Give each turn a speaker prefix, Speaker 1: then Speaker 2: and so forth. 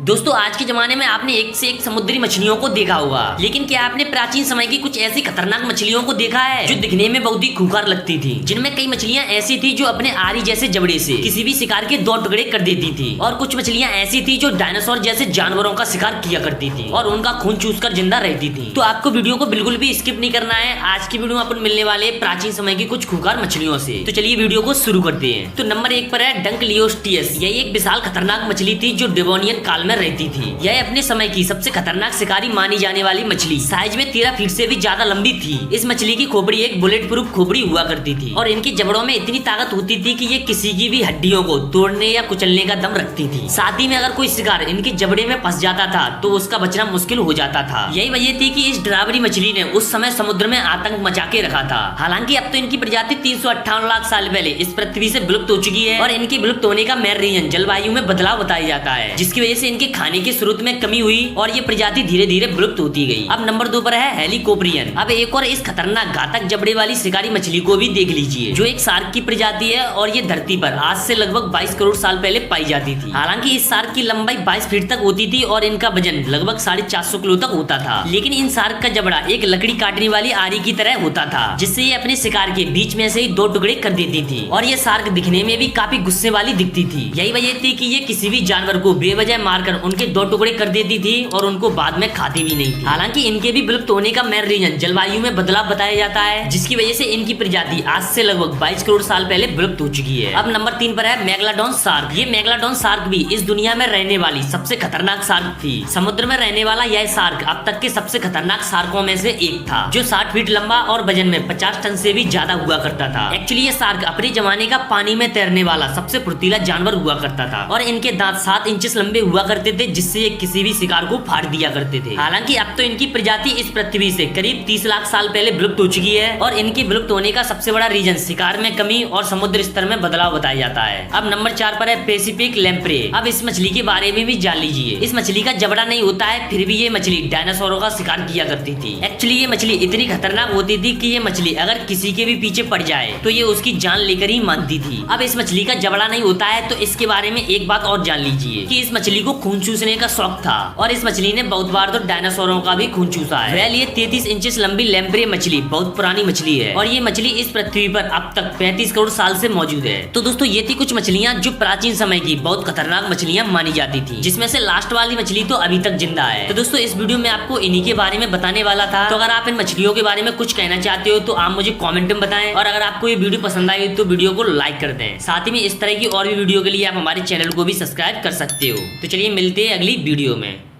Speaker 1: दोस्तों आज के जमाने में आपने एक से एक समुद्री मछलियों को देखा होगा, लेकिन क्या आपने प्राचीन समय की कुछ ऐसी खतरनाक मछलियों को देखा है जो दिखने में बहुत ही खूंखार लगती थी, जिनमें कई मछलियां ऐसी थी जो अपने आरी जैसे जबड़े से किसी भी शिकार के 2 टुकड़े कर देती थी, और कुछ मछलियां ऐसी थी जो डायनासोर जैसे जानवरों का शिकार किया करती थी और उनका खून चूसकर जिंदा रहती थी। तो आपको वीडियो को बिल्कुल भी स्किप नहीं करना है। आज की वीडियो में अपन मिलने वाले प्राचीन समय की कुछ खूंखार मछलियों से। तो चलिए वीडियो को शुरू करते हैं। तो नंबर 1 पर है डंकलियोस्टियस। यह एक विशाल खतरनाक मछली थी जो डेवोनियन काल में रहती थी। यह अपने समय की सबसे खतरनाक शिकारी मानी जाने वाली मछली, साइज में 13 फीट से भी ज्यादा लंबी थी। इस मछली की खोपड़ी एक बुलेट प्रूफ खोपड़ी हुआ करती थी और इनकी जबड़ों में इतनी ताकत होती थी कि ये किसी की भी हड्डियों को तोड़ने या कुचलने का दम रखती थी। साथ ही में अगर कोई शिकार इनके जबड़े में फंस जाता था तो उसका बचना मुश्किल हो जाता था। यही वजह थी कि इस डरावनी मछली ने उस समय समुद्र में आतंक मचा के रखा था। हालांकि अब तो इनकी प्रजाति 358 लाख साल पहले इस पृथ्वी से विलुप्त हो चुकी है और इनके विलुप्त होने का मेन रीजन जलवायु में बदलाव बताया जाता है, जिसकी वजह से इनके खाने के स्रोत में कमी हुई और ये प्रजाति धीरे धीरे विलुप्त होती गई। अब नंबर 2 पर है हेलिकोप्रियन। अब एक और इस खतरनाक घातक जबड़े वाली शिकारी मछली को भी देख लीजिए, जो एक शार्क की प्रजाति है और ये धरती पर आज से लगभग 22 करोड़ साल पहले पाई जाती थी। हालांकि इस शार्क की लंबाई 22 फीट तक होती थी और इनका वजन लगभग 450 किलो तक होता था, लेकिन इन शार्क का जबड़ा एक लकड़ी काटने वाली आरी की तरह होता था, जिससे ये अपने शिकार के बीच में से ही 2 टुकड़े कर देती थी। और ये शार्क दिखने में भी काफी गुस्से वाली दिखती थी। यही वजह थी कि ये किसी भी जानवर को बेवजह मारकर उनके 2 टुकड़े कर देती थी और उनको बाद में खाती भी नहीं थी। हालांकि इनके भी विलुप्त होने का मेन रीजन जलवायु में बदलाव बताया जाता है, जिसकी वजह से इनकी प्रजाति आज से लगभग 22 करोड़ साल पहले विलुप्त हो चुकी है। अब नंबर 3 पर है मेगालोडोन शार्क। ये मेगालोडोन शार्क भी इस दुनिया में रहने वाली सबसे खतरनाक शार्क थी। समुद्र में रहने वाला यह शार्क अब तक के सबसे खतरनाक शार्कों में से एक था, जो 60 फीट लंबा और वजन में 50 टन से भी ज्यादा हुआ करता था। एक्चुअली ये शार्क अपने जमाने का पानी में तैरने वाला सबसे फुर्तीला जानवर हुआ करता था और इनके दांत 7 इंच लंबे हुआ करते थे, जिससे ये किसी भी शिकार को फाड़ दिया करते थे। हालांकि अब तो इनकी प्रजाति इस पृथ्वी से करीब 30 लाख साल पहले विलुप्त हो चुकी है और इनके विलुप्त होने का सबसे बड़ा रीजन शिकार में कमी और समुद्र स्तर में बदलाव बताया जाता है। अब नंबर 4 पर है पैसिफिक लैम्प्रे। अब इस मछली के बारे में भी जान लीजिए। इस मछली का जबड़ा नहीं होता है, फिर भी ये मछली डायनासोरों का शिकार किया करती थी। एक्चुअली ये मछली इतनी खतरनाक होती थी कि ये मछली अगर किसी के भी पीछे पड़ जाए तो ये उसकी जान लेकर ही मानती थी। अब इस मछली का जबड़ा नहीं होता है तो इसके बारे में एक बात और जान लीजिए कि इस मछली को खून चूसने का शौक था और इस मछली ने बहुत बार तो डायनासोरों का भी खून चूसा है। वेल, ये 33 इंच लंबी लैम्प्रे मछली बहुत पुरानी मछली है और ये मछली इस पृथ्वी पर अब तक 35 करोड़ साल से मौजूद है। तो दोस्तों ये थी कुछ मछलियां जो प्राचीन समय की बहुत खतरनाक मछलियां मानी जाती थी, जिसमें से लास्ट वाली मछली तो अभी तक जिंदा है। तो दोस्तों इस वीडियो में आपको इन्हीं के बारे में बताने वाला था। तो अगर आप इन मछलियों के बारे में कुछ कहना चाहते हो तो आप मुझे कॉमेंट में बताएं, और अगर आपको ये वीडियो पसंद आई तो वीडियो को लाइक कर दें। साथ ही में इस तरह की और भी वीडियो के लिए आप हमारे चैनल को भी सब्सक्राइब कर सकते हो। तो चलिए मिलते हैं अगली वीडियो में।